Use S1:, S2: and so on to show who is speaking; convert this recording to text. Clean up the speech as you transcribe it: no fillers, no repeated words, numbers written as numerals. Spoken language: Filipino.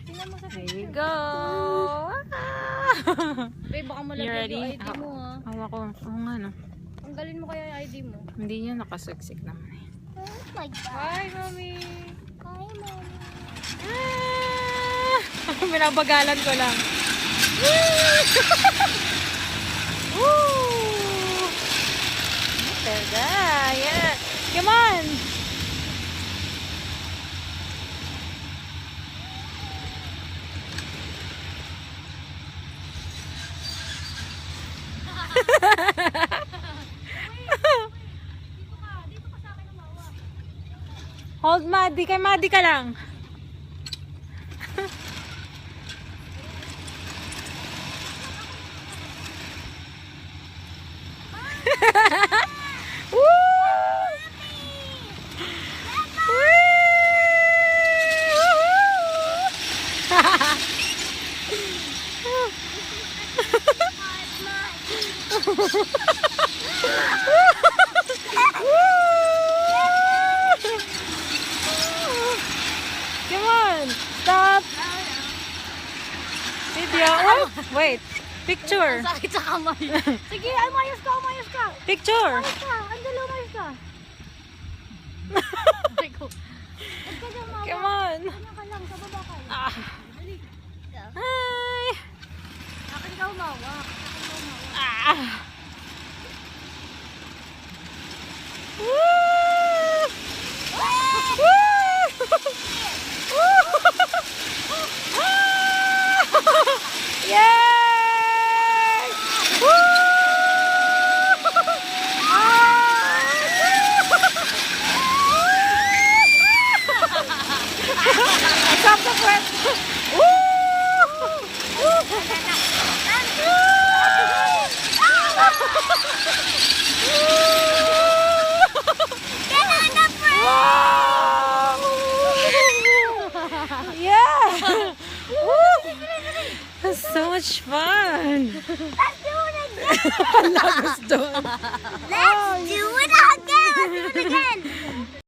S1: Tingnan mo sa
S2: Here
S1: picture.
S2: we go.
S1: Babe, baka
S2: You
S1: malagyan
S2: ready?
S1: yung ID mo ha.
S2: Hawa ko. Oo nga no.
S1: Tanggalin mo kaya yung ID mo.
S2: Hindi yan nakasuksik naman eh.
S3: Oh my God.
S1: Hi, mommy.
S3: Hi, Mommy.
S2: Binabagalan ko lang. Woo! Talaga. Yeah. Come on. Hold Maddie. Kay Maddie ka lang. Come on, stop. Video. Oh, wait. Picture.
S1: Sakit sa kamay. Sige, umayos ka, umayos ka.
S2: Picture.
S1: Umayos ka, andalo, umayos ka. Ay ko. Huwag ka dyan, mama.
S2: Come on.
S1: Kanya ka lang, sa baba ka.
S2: Ah.
S1: Dali.
S2: Hi.
S1: Akin ka umawa.
S2: Ah. Woo! Woo! Yay! Woo! Stop the breath. Yeah! That's so much fun!
S3: Let's do it again.
S2: Let's do it!
S3: Let's do it again. Let's do it again.